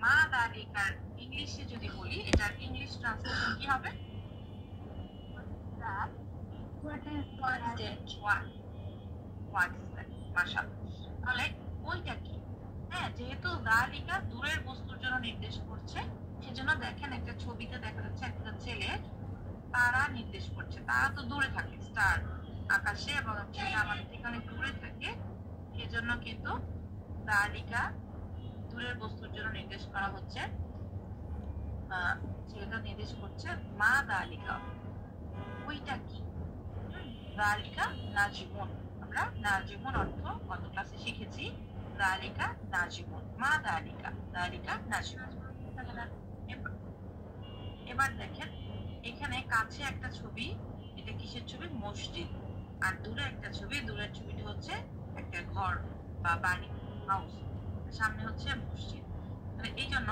মা দালিকার ইংলিশে যদি বলি, এটার ইংলিশ ট্রান্সলেশন কি হবে? তাহলে ওইটা কি? হ্যাঁ, যেহেতু দালিকা দূরের বস্তুর জন্য নির্দেশ করছে, সেজন্য দেখেন একটা ছবিতে দেখা যাচ্ছে একটা ছেলে তারা নির্দেশ করছে। তারা তো দূরে থাকে, স্টার আকাশে, এবং সেটা আমাদের থেকে অনেক দূরে থাকে, সেজন্য কিন্তু দালিকা দূরের বস্তুর জন্য নির্দেশ করা হচ্ছে। সেটা নির্দেশ করছে মা দালিকা, ওইটা কি? দালিকা নাজিমুন। আমরা নাজিমুন অর্থ গত ক্লাসে শিখেছি। দালিকা নাজিমুন, মা দালিকা, দালিকা নাজিমুন। এবার দেখেন এখানে কাছে একটা ছবি, এটা কিসের ছবি? মসজিদ। আর দূরে একটা ছবি, দূরের ছবিটা হচ্ছে একটা ঘর বা বাড়ি, হাউস, সামনে হচ্ছে মসজিদ। মানে এই জন্য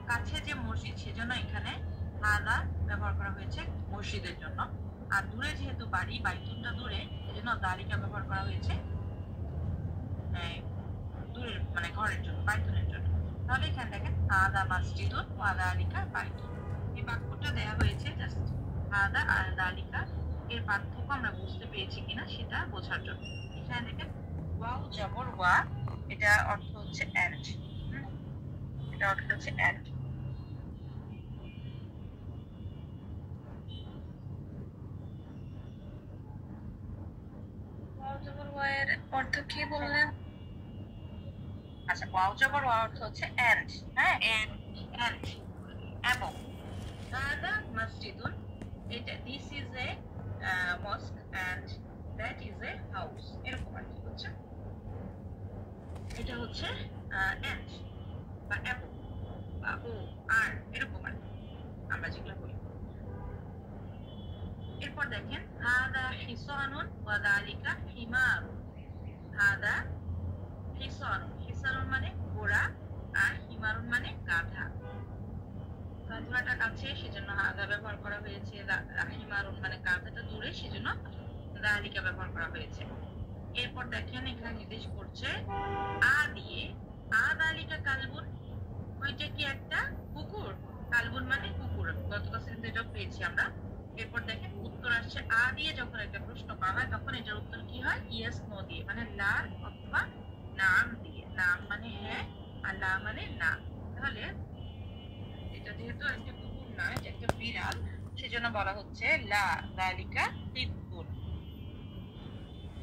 কাছে যে মসজিদ, সেজন্য এখানে হাদা ব্যবহার করা হয়েছে মসজিদের জন্য। আর দূরে যেহেতু বাড়ি, বাইতুনটা দূরে, সেজন্য দালিকা ব্যবহার করা হয়েছে দূরের মানে ঘরের জন্য, বাইতুনের জন্য। তাহলে এখানে দেখেন হাদা মসজিদুন ওয়া দালিকা বাইতুন, এই বাক্যটা দেওয়া হয়েছে জাস্ট হাদা আর দালিকা এর পার্থক্য আমরা বুঝতে পেরেছি কিনা সেটা বোঝার জন্য। এখানে দেখেন ওয়াও জবর ওয়া, এটা অর্থ হচ্ছে এন্ড, এটা অর্থ হচ্ছে এন্ড। অর্থ কি বললেন? আচ্ছা, ওয়াও জবর ওয়া অর্থ হচ্ছে এন্ড। হ্যাঁ, এন্ড এবং হাদা মসজিদুন, এটা this is a mosque and that is a house, এরকম আর কি হচ্ছে। এটা হচ্ছে এন্ড বা এবং বা ও আর এরকম আর আমরা যেগুলো বলি। এরপর দেখেন হাদা হিসানুন ওয়া দালিকা হিমারুন। হাদা হিসানুন, হিসানুন মানে ঘোড়া, আর হিমারুন মানে গাধা। ঘোড়াটা কাছে, সেজন্য হাদা ব্যবহার করা হয়েছে। হিমারুন মানে গাধাটা দূরে, সেজন্য দালিকা ব্যবহার করা হয়েছে। এরপর দেখেন এখানে নির্দেশ করছে আ দিয়ে, আ দালিকা কালবুন, ওইটা কি একটা কুকুর? কালবুন মানে কুকুর, গত ক্লাসে যেটা পেয়েছি আমরা। এরপর দেখেন উত্তর আসছে আ দিয়ে। যখন একটা প্রশ্ন করা হয় তখন এটার উত্তর কি হয়? ইয়েস নো দিয়ে, মানে লা অথবা নাম দিয়ে। নাম মানে হ্যাঁ, আর লা মানে না। তাহলে এটা যেহেতু একটা কুকুর না, এটা একটা বিড়াল, সেজন্য বলা হচ্ছে লা দালিকা তিবুন।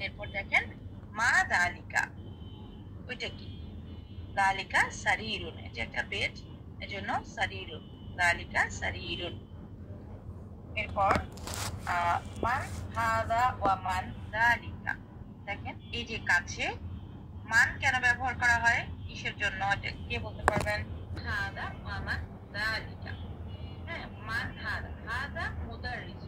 এরপর দেখেন মা দালিকা, ওইটা কি? দালিকা সারিরুন, এটা একটা বেড, এজন্য সারিরুন, দালিকা সারিরুন। এরপর মান হাদা ওয়া মান দালিকা, দেখেন এই যে কাছে মান কেন ব্যবহার করা হয়, কিসের জন্য, এটা কে বলতে পারবেন? হাদা ওয়া মান দালিকা। হ্যাঁ, মান হাদা, হাদা মুদাররিস,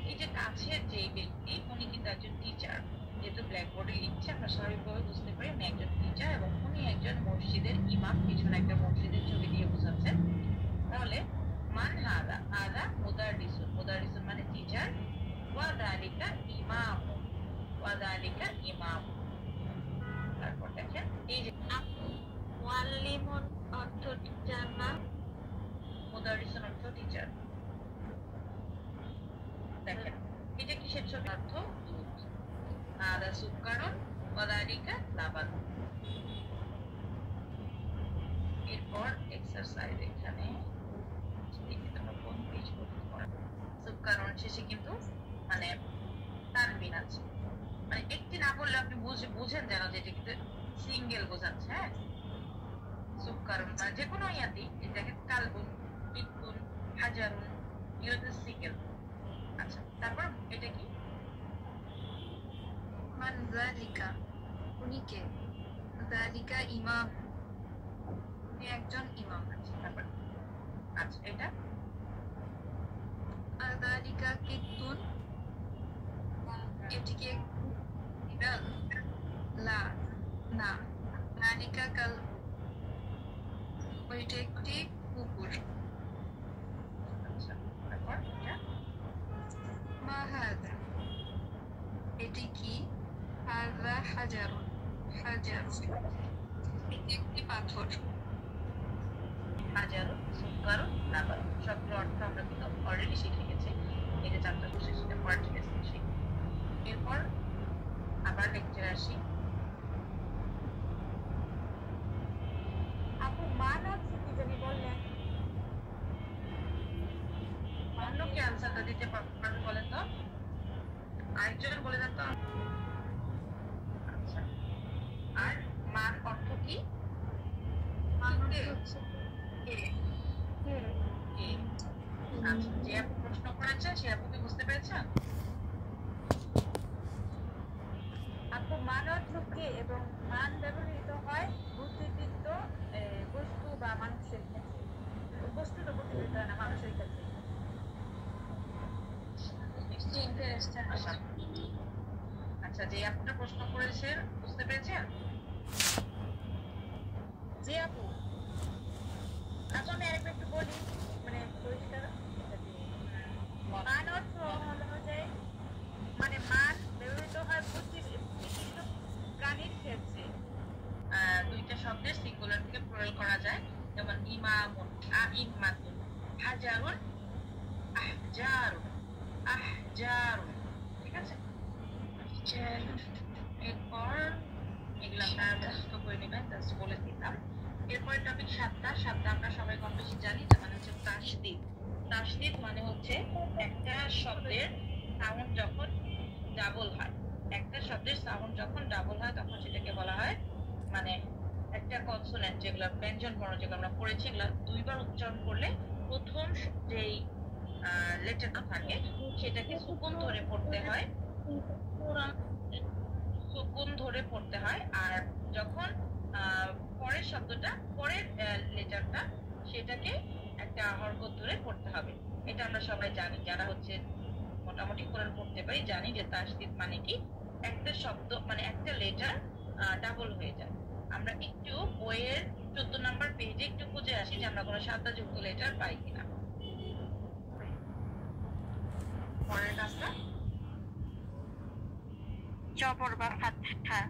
এই যে কাছের যে ব্যক্তি, উনি কিন্তু একজন টিচার। যেহেতু ব্ল্যাকবোর্ডে লিখছে, আমরা স্বাভাবিকভাবে বুঝতে পারি উনি একজন টিচার, এবং উনি একজন মসজিদের ইমাম। পিছনে একটা মসজিদের ছবি দিয়ে বোঝাচ্ছেন। তাহলে মান হাদা, হাদা মুদাররিসুন, মুদাররিসুন মানে টিচার, ওয়া দালিকা ইমাম, ওয়া দালিকা ইমাম। তারপর দেখেন এই যে মুআল্লিমুন অর্থ টিচার না, মুদাররিসুন অর্থ টিচার। দেখেন এটা কিসের ছবি? অর্থ দুধ। হাদা সুক্কারুন ওয়া দালিকা লাবান। এরপর এক্সারসাইজ, এখানে সুক্কারুন শেষে কিন্তু মানে তানবিন আছে, মানে একটি না বললে আপনি বুঝেন যেন যে এটা কিন্তু সিঙ্গেল বোঝাচ্ছে। হ্যাঁ, সুক্কারুন মানে যে কোনো ইয়াতি, এটাকে কালবুন, ইকুন, হাজারুন, এগুলো সিঙ্গেল। আচ্ছা, তারপর এটা কি? মান যালিকা, উনি কে? যালিকা ইমাম, উনি একজন ইমাম। আছে তারপর আচ্ছা, এটা যালিকা কিতুন, এটিকে লা না, যালিকা কাল, ওইটা একটি কুকুর। আচ্ছা, তারপর এটা মা হাদা, এটি কি? হাদা হাজারুন, হাজার, এটি একটি পাথর। পারো না পারো, সবগুলো অর্থ আমরা কিন্তু অলরেডি শিখে গেছি। এই যে চ্যাপ্টার বসে সেটা কন্টিনিউসলি শিখি। এরপর আবার লেকচারে আসি। আপু মান হচ্ছে কি জানি বললেন? অন্য কি আনসারটা দিতে পারবে বলেন তো? আরেকজন বলে দেন তো। আচ্ছা, আর মান অর্থ কি? আচ্ছা, যে আপু প্রশ্ন করেছেন সে আপু কি বুঝতে পেরেছেন? আপু মান অর্থ কে এবং মান ব্যবহৃত হয় বুদ্ধিদীপ্ত বস্তু বা মানুষের ক্ষেত্রে। বস্তু তো বুদ্ধিদীপ্ত হয় না, মানুষের ক্ষেত্রে। আচ্ছা, যে আপুটা প্রশ্ন করেছেন বুঝতে পেরেছেন? জি আপু। আচ্ছা আমি আরেকবার একটু বলি, মানে পরিষ্কার। মান অর্থ হলো যে মানে মান ব্যবহৃত হয় বুদ্ধিদীপ্ত প্রাণীর ক্ষেত্রে। দুইটা শব্দের সিঙ্গুলার থেকে প্রয়োগ করা যায়, যেমন ইমামুন, আইম্মাতুন, হাজারুন, আহজারুন, আহজারুন। ঠিক আছে? এরপর এগুলো আপনারা মুখস্থ করে নেবেন, জাস্ট বলে দিলাম। এরপর টপিক সাতটা আমরা সবাই কম বেশি জানি, তার মানে হচ্ছে তাসদীদ। তাসদীদ মানে হচ্ছে একটা শব্দের সাউন্ড যখন ডাবল হয়, একটা শব্দের সাউন্ড যখন ডাবল হয় তখন সেটাকে বলা হয়, মানে একটা কনসোনেন্ট যেগুলো ব্যঞ্জন বর্ণ যেগুলো আমরা পড়েছি, এগুলো দুইবার উচ্চারণ করলে প্রথম যেই লেটারটা থাকে সেটাকে সুকুন ধরে পড়তে হয়, সুকুন ধরে পড়তে হয়। আর যখন পরের শব্দটা, পরের লেটারটা, সেটাকে একটা হরকত ধরে পড়তে হবে। এটা আমরা সবাই জানি, যারা হচ্ছে মোটামুটি কোরআন পড়তে পারি, জানি যে তাসদীদ মানে কি, একটা শব্দ মানে একটা লেটার ডাবল হয়ে যায়। আমরা একটু বইয়ের 14 নম্বর পেজে একটু খুঁজে আসি যে আমরা কোনো সাদা যুক্ত লেটার পাই কিনা। পরের কাজটা জবর বা ফাতহা।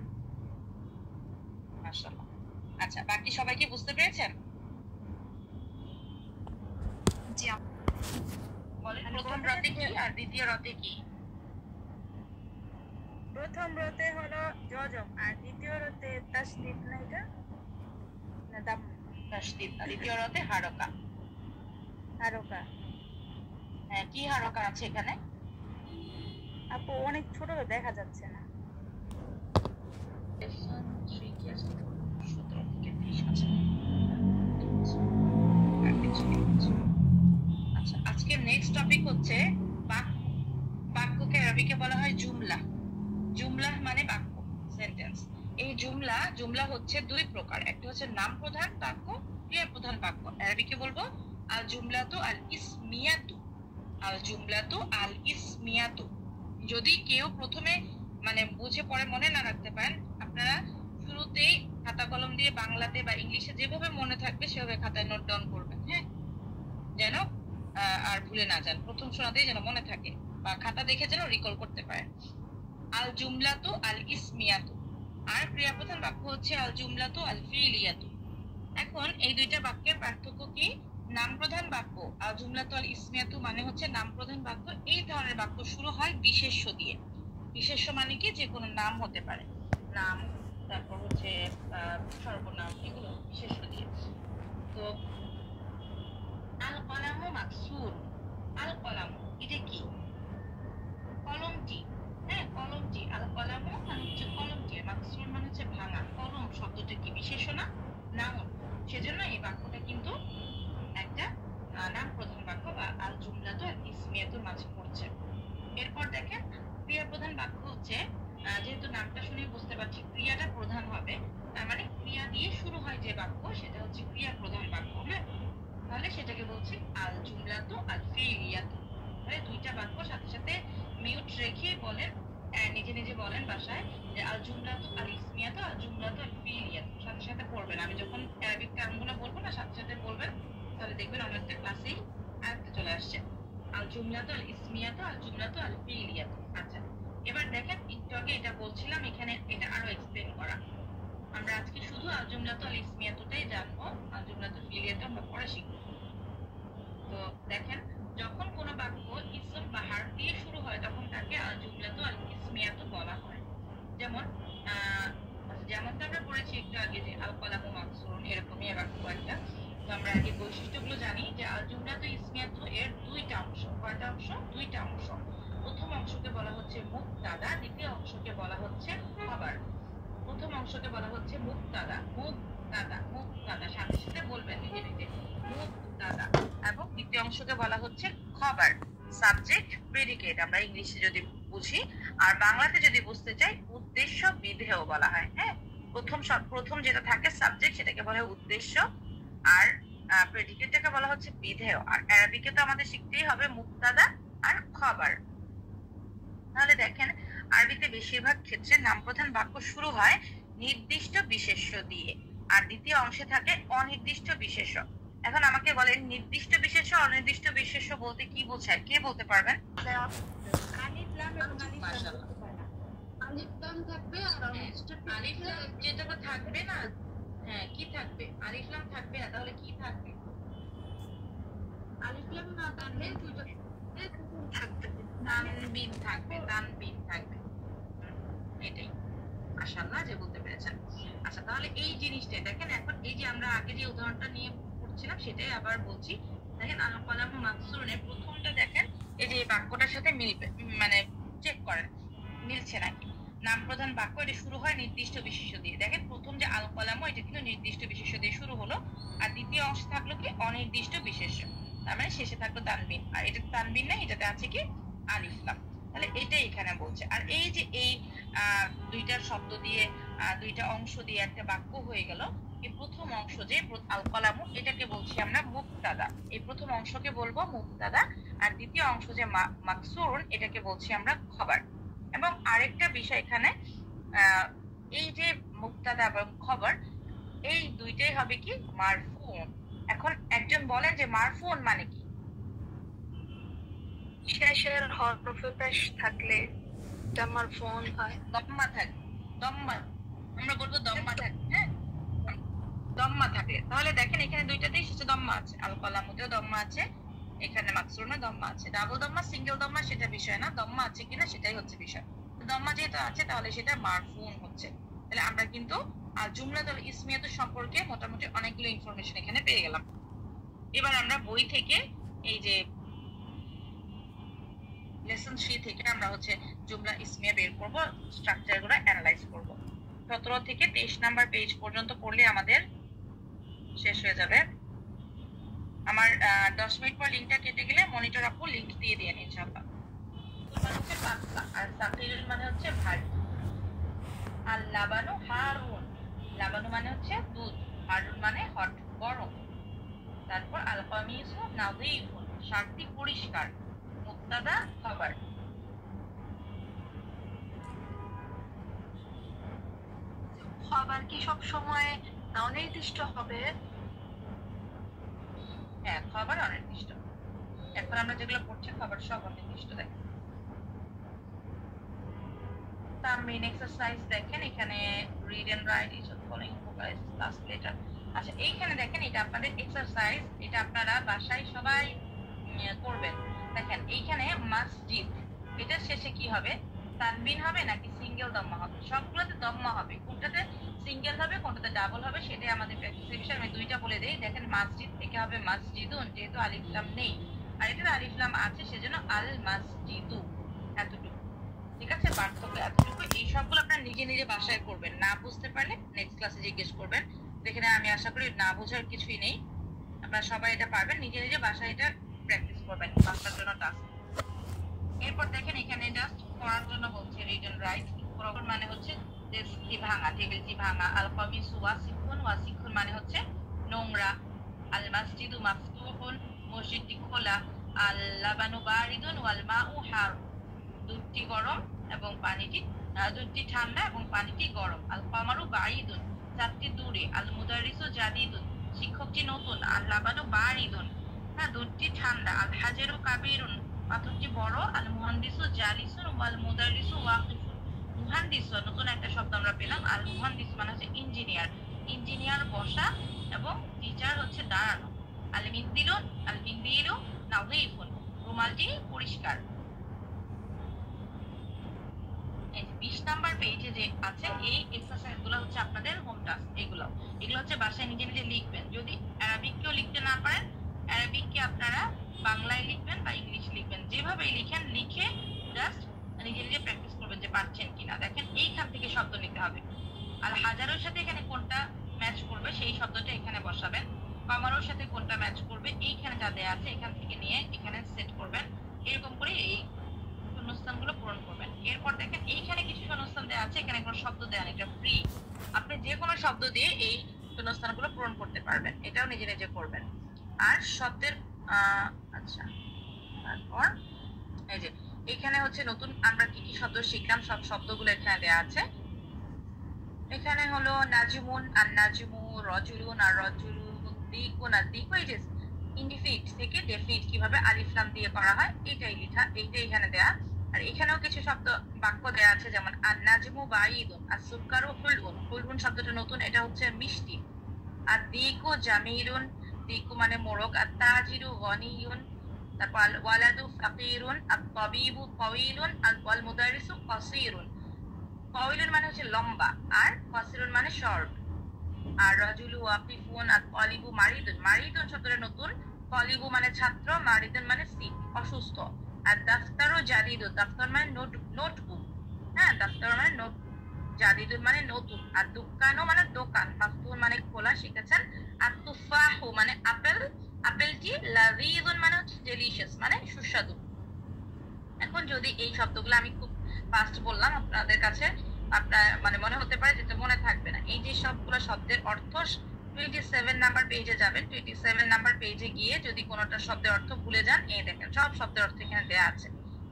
মাশাআল্লাহ। আচ্ছা, বাকি সবাই কি বুঝতে পেরেছেন? জি। বলেন প্রথম রতে কি আর দ্বিতীয় রতে কি? প্রথম রতে হলো জজম আর দ্বিতীয় রতে তাসদীদ। না এটা না দাম তাসদীদ, দ্বিতীয় রতে হারকা। হারকা। হ্যাঁ, কি হারকা আছে এখানে? আপু অনেক ছোট তো দেখা যাচ্ছে না। আচ্ছা, আজকে নেক্সট টপিক হচ্ছে বাক্যকে আরবিকে বলা হয় জুমলা। জুমলা মানে বাক্য, সেন্টেন্স। এই জুমলা হচ্ছে দুই প্রকার, একটা হচ্ছে নাম প্রধান বাক্য, ক্রিয়া প্রধান বাক্য। আরবিকে বলবো আল জুমলাতু আল ইসমিয়াতু, আল জুমলাতু আল ইসমিয়াতু। যদি কেউ প্রথমে মানে বুঝে পরে মনে না রাখতে পারেন, আপনারা শুরুতেই খাতা কলম দিয়ে বাংলাতে বা ইংলিশে যেভাবে মনে থাকবে সেভাবে খাতায় নোট ডাউন করবেন, হ্যাঁ, যেন আর ভুলে না যান, প্রথম শোনাতেই যেন মনে থাকে বা খাতা দেখে যেন রিকল করতে পারেন। আল জুমলাতু আল ইসমিয়াতু। আর ক্রিয়াপ্রধান বাক্য হচ্ছে আল জুমলাতু আল ফিলিয়াতু। এখন এই দুইটা বাক্যের পার্থক্য কি? নাম প্রধান বাক্য আল জুমলাতু আল ইসমিয়াতু মানে হচ্ছে নাম প্রধান বাক্য, এই ধরনের বাক্য শুরু হয় বিশেষ্য দিয়ে। বিশেষ্য মানে কি, যে কোনো নাম হতে পারে, নাম, তারপর হচ্ছে সর্বনাম, এগুলো বিশেষ্য দিয়ে। তো আল কলামু মাকসুর, আল কলামু এটা কি? কলমটি, হ্যাঁ কলমটি। আল কলামু মানে হচ্ছে কলমটি, মাকসুর মানে হচ্ছে ভাঙা। কলম শব্দটা কি বিশেষ্য না নাউন, সেজন্য এই বাক্যটা কিন্তু একটা নাম প্রধান বাক্য বা আল জুমলাতু আল ইসমিয়াতুর মাঝে পড়ছে। এরপর দেখেন ক্রিয়া প্রধান বাক্য হচ্ছে, যেহেতু নামটা শুনে বুঝতে পারছি ক্রিয়াটা প্রধান হবে, তার মানে ক্রিয়া দিয়ে শুরু হয় যে বাক্য সেটা হচ্ছে ক্রিয়া প্রধান বাক্য। হ্যাঁ, তাহলে সেটাকে বলছি আল জুমলাতু আল ফিলিয়াতু। তাহলে দুইটা বাক্য সাথে সাথে মিউট রেখে বলেন, নিজে নিজে বলেন বাসায় যে আল জুমলাতু আল ইসমিয়াতু, আল জুমলাতু আল ফিলিয়াতু, সাথে সাথে পড়বেন। আমি যখন অ্যারাবিক টার্মগুলো বলবো না সাথে সাথে বলবেন, তাহলে দেখবেন অনেকটা ক্লাসেই আয়ত্তে চলে আসছে। আল জুমলাতু আল ইসমিয়াতু, আল জুমলাতু আল ফিলিয়াতু। আচ্ছা, এবার দেখেন একটু আগে এটা বলছিলাম, এখানে এটা আরো এক্সপ্লেন করা। আমরা আজকে শুধু আল জুমলাতু আল ইসমিয়াতুটাই জানবো, আল জুমলাতু ফিলিয়াতু আমরা পরে শিখবো। আল জুমলাতু ইসমিয়াতু এর দুইটা অংশ। কয়টা অংশ? দুইটা অংশ। প্রথম অংশকে বলা হচ্ছে মুবতাদা, দ্বিতীয় অংশকে বলা হচ্ছে খবর। প্রথম অংশকে বলা হচ্ছে মুবতাদা, মুবতাদা, মুবতাদা, সাথে সাথে বলবেন নিজে নিজে, মুবতাদা। এবং দ্বিতীয় অংশকে বলা হচ্ছে খবর, সাবজেক্ট প্রেডিকেট আমরা ইংলিশে যদি বুঝি, আর বাংলাতে যদি বুঝতে চাই উদ্দেশ্য বিধেয় বলা হয়। হ্যাঁ, প্রথম যেটা থাকে সাবজেক্ট সেটাকে বলা হয় উদ্দেশ্য, আর প্রেডিকেটটাকে বলা হচ্ছে বিধেয়। আর আরবিকে তো আমাদের শিখতেই হবে মুবতাদা আর খবর। তাহলে দেখেন আরবিতে বেশিরভাগ ক্ষেত্রে নাম প্রধান বাক্য শুরু হয় নির্দিষ্ট বিশেষ্য দিয়ে, আর দ্বিতীয় অংশে থাকে অনির্দিষ্ট বিশেষ্য। এখন আমাকে বলেন নির্দিষ্ট বিশেষ্য অনির্দিষ্ট বিশেষ্য বলতে কি বোঝায়, কে বলতে পারবেন? আলিফ লাম এবং আলিফ মাশাআল্লাহ। আলিফ লাম থাকবে আর আলিফ লাম যেটা থাকবে না, হ্যাঁ কি থাকবে? আলিফ লাম থাকবে না, তাহলে কি থাকবে? আলিফ লাম না থাকলে দুটো থাকবে, তানবিন থাকবে, তানবিন থাকবে। এটাই, মাশাআল্লাহ যে বলতে পেরেছেন। আচ্ছা, তাহলে এই জিনিসটাই দেখেন, এখন এই যে আমরা আগে যে উদাহরণটা নিয়ে পড়ছিলাম সেটাই আবার বলছি। দেখেন আল কলামু মাকসুরুনের প্রথমটা দেখেন, এই যে বাক্যটার সাথে মিলবে, মানে চেক করেন মিলছে নাকি। নাম প্রধান বাক্য, এটা শুরু হয় নির্দিষ্ট বিশেষ্য দিয়ে। দেখেন প্রথম যে আল কলামু, এটা কিন্তু নির্দিষ্ট বিশেষ্য দিয়ে শুরু হলো, আর দ্বিতীয় অংশ থাকলো কি অনির্দিষ্ট বিশেষ্য, তার মানে শেষে থাকলো তানবিন। আর এটা তানবিন না, এটাতে আছে কি আলিফ লাম। তাহলে এটাই এখানে বলছে। আর এই যে এই দুইটা শব্দ দিয়ে দুইটা অংশ দিয়ে একটা বাক্য হয়ে গেল। এই প্রথম অংশ যে আল কলামু, এটাকে বলছি আমরা মুবতাদা। এই প্রথম অংশকে বলবো মুবতাদা, আর দ্বিতীয় অংশ যে মাকসুরুন, এটাকে বলছি আমরা খবর। এবং আরেকটা বিষয় এখানে, এই যে মুবতাদা এবং খবর, এই দুইটাই হবে কি মারফুন। এখন একজন বলেন যে মারফুন মানে কি? শেষের হরফে পেশ থাকলে এটা মারফুন হয়। দম্মা থাকে, দম্মা, আমরা বলবো দম্মা থাকে। হ্যাঁ, দম্মা থাকে। তাহলে দেখেন এখানে দুইটাতেই শেষে দম্মা আছে, আল কলামুতেও দম্মা আছে, এখানে মাকসুরুনে দম্মা আছে। ডাবল দম্মা সিঙ্গেল দম্মা সেটা বিষয় না, দম্মা আছে কিনা সেটাই হচ্ছে বিষয়। দম্মা যেহেতু আছে তাহলে সেটা মারফুন হচ্ছে। তাহলে আমরা কিন্তু জুমলাতুল ইসমিয়াতু সম্পর্কে মোটামুটি অনেকগুলো ইনফরমেশন এখানে পেয়ে গেলাম। এবার আমরা বই থেকে এই যে লেসন 3 থেকে আমরা হচ্ছে জুমলা ইসমিয়া বের করব, স্ট্রাকচার গুলো অ্যানালাইজ করব। 17 থেকে 23 নাম্বার পেজ পর্যন্ত পড়লে আমাদের শেষ হয়ে যাবে। আমার 10 মিনিট পর লিংকটা কেটে গেলে মনিটর আপু লিংক দিয়ে দিন ইনশাআল্লাহ। মানে হচ্ছে পাতলা, আর সাকিরুল মানে হচ্ছে ভারী। আল লাবানু হারুন, লাবানু মানে হচ্ছে দুধ, হারুন মানে হট গরম। তারপর আল কামিসু নাযীফুন, শার্টটি পরিষ্কার। মুবতাদা খবর। খবর কি সব সময় অনির্দিষ্ট হবে? হ্যাঁ, খবর অনির্দিষ্ট। এখন আমরা যেগুলো পড়ছি খবর সব অনির্দিষ্ট। দেখেন তামরিন এক্সারসাইজ, দেখেন এখানে read and write is following vocalize last letter. আচ্ছা, এইখানে দেখেন এটা আপনাদের এক্সারসাইজ, এটা আপনারা বাসায় সবাই করবেন। দেখেন এইখানে মসজিদ, এটার শেষে কি হবে? তানবিন হবে নাকি সিঙ্গেল দম্মা হবে? সবগুলোতে দম্মা হবে, কোনটাতে সিঙ্গেল হবে কোনটাতে ডাবল হবে সেটাই আমাদের প্র্যাকটিস বিষয়। আমি দুইটা বলে দেই। দেখেন মসজিদ থেকে হবে মসজিদুন, যেহেতু আলিফ লাম নেই, আর এটাতে আলিফ লাম আছে সেজন্য আল মসজিদু। এতটুকু, ঠিক আছে? পার্থক্য এতটুকু। এই সবগুলো আপনারা নিজে নিজে বাসায় করবেন, না বুঝতে পারলে নেক্সট ক্লাসে জিজ্ঞেস করবেন। এখানে আমি আশা করি না বোঝার কিছুই নেই, আপনারা সবাই এটা পারবেন, নিজে নিজে বাসায় এটা প্র্যাকটিস করবেন বাসার জন্য টাস্ক। এরপর দেখেন এখানে জাস্ট পড়ার জন্য বলছে রিড এন্ড রাইট। প্রবলেম মানে হচ্ছে ডেস্কটি ভাঙা, টেবিলটি ভাঙা। আল কামিসু ওয়াসিখুন, ওয়াসিখুন মানে হচ্ছে নোংরা। আল মাসজিদু মাফতুহুন, মসজিদটি খোলা। আল লাবানু বারিদুন ওয়াল মাউ হার, দুধটি গরম এবং পানিটি, দুধটি ঠান্ডা এবং পানিটি গরম। আল কামারু বাঈদুন, চাঁদটি দূরে। আল মুদারিসু জাদিদুন, শিক্ষকটি নতুন। আল লাবানু বারিদুন, হ্যাঁ দুধটি ঠান্ডা। আল হাজারু কাবিরুন, পাথরটি বড়। আল মুহান্দিসু জালিসুন ওয়াল মুদারিসু ওয়াকিফুন, মুহান্দিস নতুন একটা শব্দ আমরা পেলাম। আল মুহান্দিস মানে হচ্ছে ইঞ্জিনিয়ার, ইঞ্জিনিয়ার বসা এবং টিচার হচ্ছে দাঁড়ানো। আল মিন্দিলুন, আল মিন্দিলু নাযীফুন, রুমালটি পরিষ্কার। এই 20 নাম্বার পেজে যে আছে এই এক্সারসাইজ গুলো হচ্ছে আপনাদের হোম টাস্ক। এগুলো হচ্ছে বাসায় নিজে নিজে লিখবেন। যদি অ্যারাবিক কেউ লিখতে না পারেন, অ্যারাবিক অ্যারাবিককে আপনারা বাংলায় লিখবেন বা ইংলিশ লিখবেন, যেভাবেই লিখেন, লিখে জাস্ট নিজে নিজে প্র্যাকটিস করবেন যে পারছেন কিনা। দেখেন এইখান থেকে শব্দ নিতে হবে। আর হাজারোর সাথে এখানে কোনটা ম্যাচ করবে সেই শব্দটা এখানে বসাবেন। কমারোর সাথে কোনটা ম্যাচ করবে এইখানে যা দেয়া আছে এখান থেকে নিয়ে এখানে সেট করবেন। এরকম করে এই শূন্যস্থানগুলো পূরণ করবেন। এরপর দেখেন এইখানে কিছু শূন্যস্থান দেওয়া আছে, এখানে কোনো শব্দ দেওয়া নেই, এটা ফ্রি। আপনি যে কোনো শব্দ দিয়ে এই শূন্যস্থানগুলো পূরণ করতে পারবেন, এটাও নিজে নিজে করবেন। আর শব্দের আচ্ছা, তারপর এই যে এখানে হচ্ছে নতুন আমরা কি কি শব্দ শিখলাম, সব শব্দগুলো এখানে দেওয়া আছে। এখানে হলো নাজিমুন আর নাজিমু, রজুলুন আর রজুলু, দিকুন আর দিকু, এই যে ইনডিফিনিট থেকে ডেফিনিট কিভাবে আলিফ লাম দিয়ে করা হয় এটাই লেখা, এইটাই এখানে দেয়া। আর এখানেও কিছু শব্দ বাক্য দেয়া আছে, যেমন আর নাজিমু বাঈদুন, আর সুকারু হুলউন, হুলউন শব্দটা নতুন, এটা হচ্ছে মিষ্টি। আর দিকু জামিলুন, দিকু মানে মোরগ। আর তাজিরু গনিয়ুন, তারপর আল ওয়ালাদু ফাকিরুন, আর তাবিবু তাওয়িলুন, আর ওয়াল মুদারিসু কাসীরুন। তাওয়িলুন মানে হচ্ছে লম্বা, আর কাসীরুন মানে শর্ট। আর রাজুলু ওয়াকিফুন, আর তালিবু মারিদুন, মারিদুন শব্দটা নতুন, তালিবু মানে ছাত্র, মারিদুন মানে সিক, অসুস্থ। আর দাফতারু জাদিদু, দাফতার মানে নোটবুক, হ্যাঁ দাফতার মানে নোট, জাদিদুন মানে নতুন। আর দুকানু মানে দোকান, মাফতুন মানে খোলা, শিখেছেন। আর তুফাহু মানে আপেল, আপেলটি লাযীযুন মানে হচ্ছে ডেলিশিয়াস মানে সুস্বাদু। এখন যদি এই শব্দগুলো আমি খুব ফাস্ট বললাম আপনাদের কাছে, আপনার মানে মনে হতে পারে যেটা মনে থাকবে না। এই যে সবগুলো শব্দের অর্থ 27 নাম্বার পেজে যাবেন, 27 নাম্বার পেজে গিয়ে যদি কোনোটা শব্দের অর্থ ভুলে যান, এই দেখেন সব শব্দের অর্থ এখানে দেওয়া আছে।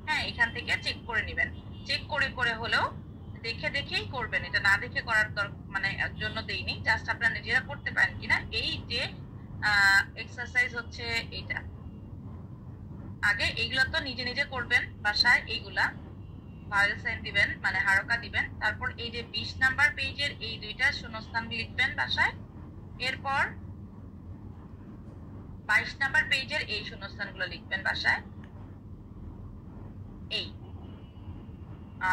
হ্যাঁ, এখান থেকে চেক করে নেবেন, চেক করে করে হলেও দেখে দেখেই করবেন, এটা না দেখে করার মানে জন্য দেইনি, জাস্ট আপনারা নিজেরা করতে পারেন কিনা। এই যে এক্সারসাইজ হচ্ছে এটা, আগে এইগুলো তো নিজে নিজে করবেন বাসায়, এইগুলা ভাওয়েল সাইন দিবেন মানে হারকা দিবেন। তারপর এই যে 20 নাম্বার পেজের এই দুইটা শূন্যস্থান লিখবেন বাসায়। এরপর 22 নাম্বার পেজের এই শূন্যস্থানগুলো লিখবেন বাসায়, এই।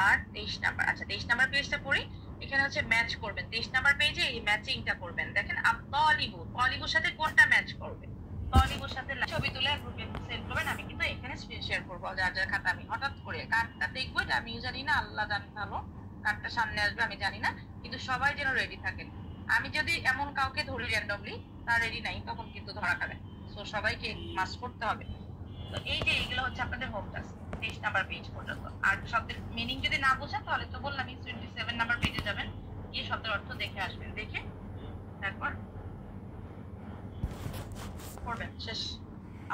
আর 23 নাম্বার, আচ্ছা 23 নাম্বার পেজটা পড়ি, এখানে হচ্ছে ম্যাচ করবেন। 23 নাম্বার পেজে এই ম্যাচিংটা করবেন। দেখেন তালিবু, তালিবুর সাথে কোনটা ম্যাচ করবে, তালিবুর সাথে ছবি তুলে গ্রুপে সেন্ড করবেন। আমি কিন্তু এখানে স্ক্রিন শেয়ার করবো, যার যার খাতা। আমি হঠাৎ করে কার্ডটা দেখবো, এটা আমিও জানি না, আল্লাহ জানেন ভালো, কার্ডটা সামনে আসবে আমি জানি না, কিন্তু সবাই যেন রেডি থাকেন। আমি যদি এমন কাউকে ধরি র্যান্ডমলি, তার রেডি নাই, তখন কিন্তু ধরা খাবে। তো সবাইকে মাস করতে হবে। তো এই যে এইগুলো হচ্ছে আপনাদের হোম টাস্ক 23 নাম্বার পেজ পর্যন্ত। আর শব্দের মিনিং যদি না বোঝেন তাহলে তো বললাম 27 নাম্বার পেজে যাবেন, গিয়ে শব্দের অর্থ দেখে আসবেন, দেখে তারপর করবেন। শেষ,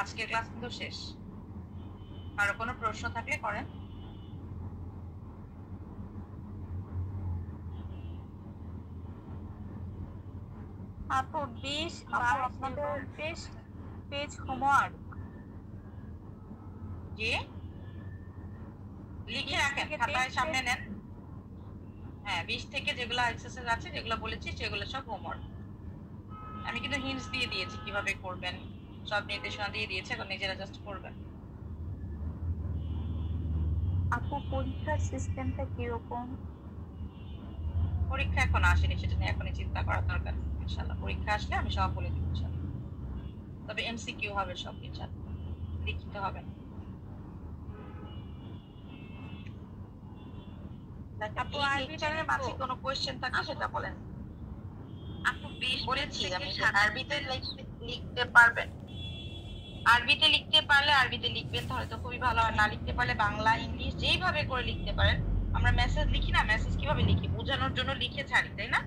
আজকের ক্লাস কিন্তু শেষ। আরো কোনো প্রশ্ন থাকলে করেন। আপু 20 আপনাদের পেজ হোমওয়ার্ক যে লিখে রাখেন, খাতায় সামনে নেন। হ্যাঁ, 20 থেকে যেগুলো এক্সারসাইজ আছে, যেগুলো বলেছি সেগুলো সব হোমওয়ার্ক। আমি কিন্তু হিন্টস দিয়ে দিয়েছি কিভাবে করবেন, সব নির্দেশনা দিয়ে দিয়েছি, এখন নিজেরা জাস্ট করবেন। আপু পরীক্ষার সিস্টেমটা কিরকম? পরীক্ষা এখন আসেনি, সেটা নিয়ে এখনই চিন্তা করার দরকার। ইনশাআল্লাহ পরীক্ষা আসলে আমি সব বলে দিব ইনশাআল্লাহ। তবে এমসিকিউ হবে সব, ইনশাআল্লাহ লিখিত হবে না। আপু আরবিতে মাঝে কোনো কোশ্চেন থাকে সেটা বলেন। আপু 20 বলেছি আমি, আরবিতে লিখতে পারবেন, আরবিতে লিখতে পারলে আরবিতে লিখবেন, তাহলে তো খুবই ভালো হয়। না লিখতে পারলে বাংলা ইংলিশ যেইভাবে করে লিখতে পারেন। আমরা মেসেজ লিখি না, মেসেজ কিভাবে লিখি, বোঝানোর জন্য লিখে ছাড়ি, তাই না?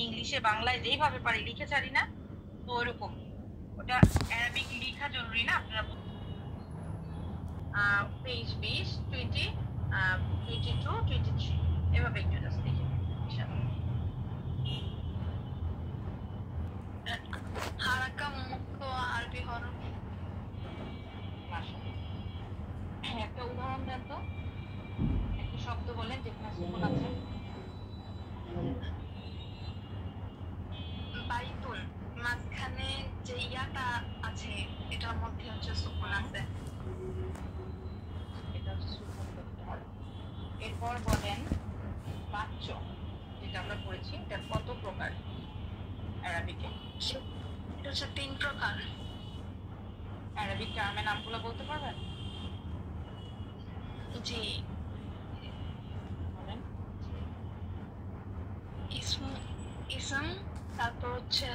ইংলিশে বাংলায় যেইভাবে পারি লিখে ছাড়ি না, তো ওরকম ওটা আরবিক লেখা জরুরি না। আপনারা পেজ 20, 20, 22, 23 এভাবে একটু জাস্ট লিখে হারাকা মুখ্য আরবি হরফ। একটা উদাহরণ দেন তো, একটা শব্দ বলেন যেখানে সুকুন আছে। বাইতুন, মাঝখানে যে ইয়াটা আছে এটার মধ্যে হচ্ছে সুকুন আছে, এটা হচ্ছে সুকুন করতে হবে। এরপর বলেন বাচ্চ, যেটা আমরা পড়েছি, এটা কত প্রকার আরবিকে? এটা হচ্ছে 3 প্রকার। অ্যারাবিক টার্মের নামগুলো বলতে পারবেন? জি, বলেন। ইসম, তারপর হচ্ছে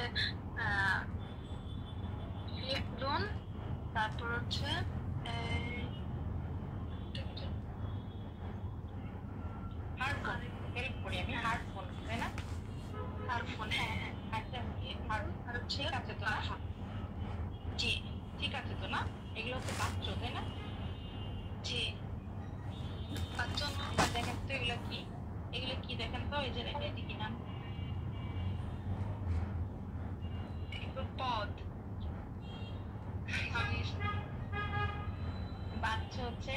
ফি'লুন, তারপর হচ্ছে হারফুন, হেল্প করি আমি, হারফুন, তাই না? হারফুন। হ্যাঁ হ্যাঁ, একটা হারফুন, ঠিক আছে তো না? জি ঠিক আছে তো না? এগুলো হচ্ছে বাচ্চ, তাই না? জি। বাচ্চা না, আর দেখেন তো এগুলো কি? এগুলো কি দেখেন তো, এই যে ইংরেজি কি নাম? এগুলো পদ। বাচ্চা হচ্ছে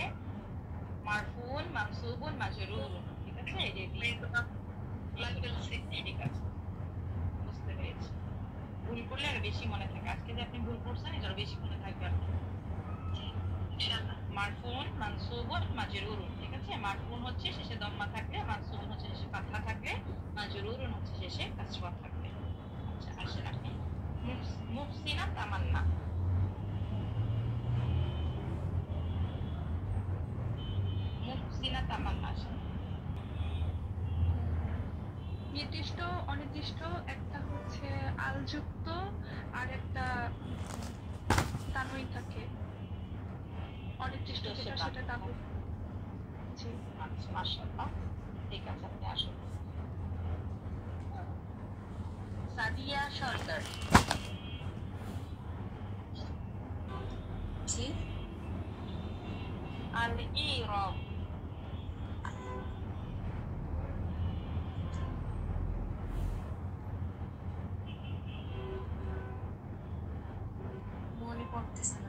মারফুন, মানসুবুন, মাজরুর, ঠিক আছে? এই যে ঠিক আছে, বুঝতে পেরেছি। ভুল করলে আর বেশি মনে থাকে। আজকে যে আপনি ভুল করছেন এটা বেশি মনে থাকবে আপনার। মারফুন, মানসুবুন, মাজরুরুন, ঠিক আছে? মারফুন হচ্ছে শেষে দম্মা থাকবে, মানসুবুন হচ্ছে শেষে ফাতহা থাকবে, মাজরুরুন হচ্ছে শেষে কাসরা থাকবে। আচ্ছা, আসেন আপনি মুহসিনা তামান্না। মুহসিনা তামান্না, আসেন। নির্দিষ্ট অনির্দিষ্ট, একটা হচ্ছে আলযুক্ত আর একটা তানউইন থাকে। অনির্দিষ্ট যেটা সেটা তানউইন। জি। আচ্ছা, মাশাআল্লাহ, ঠিক আছে, আপনি আসুন। সাদিয়া সরকার। জি। আল ইরাব। মনে পড়তেছে না।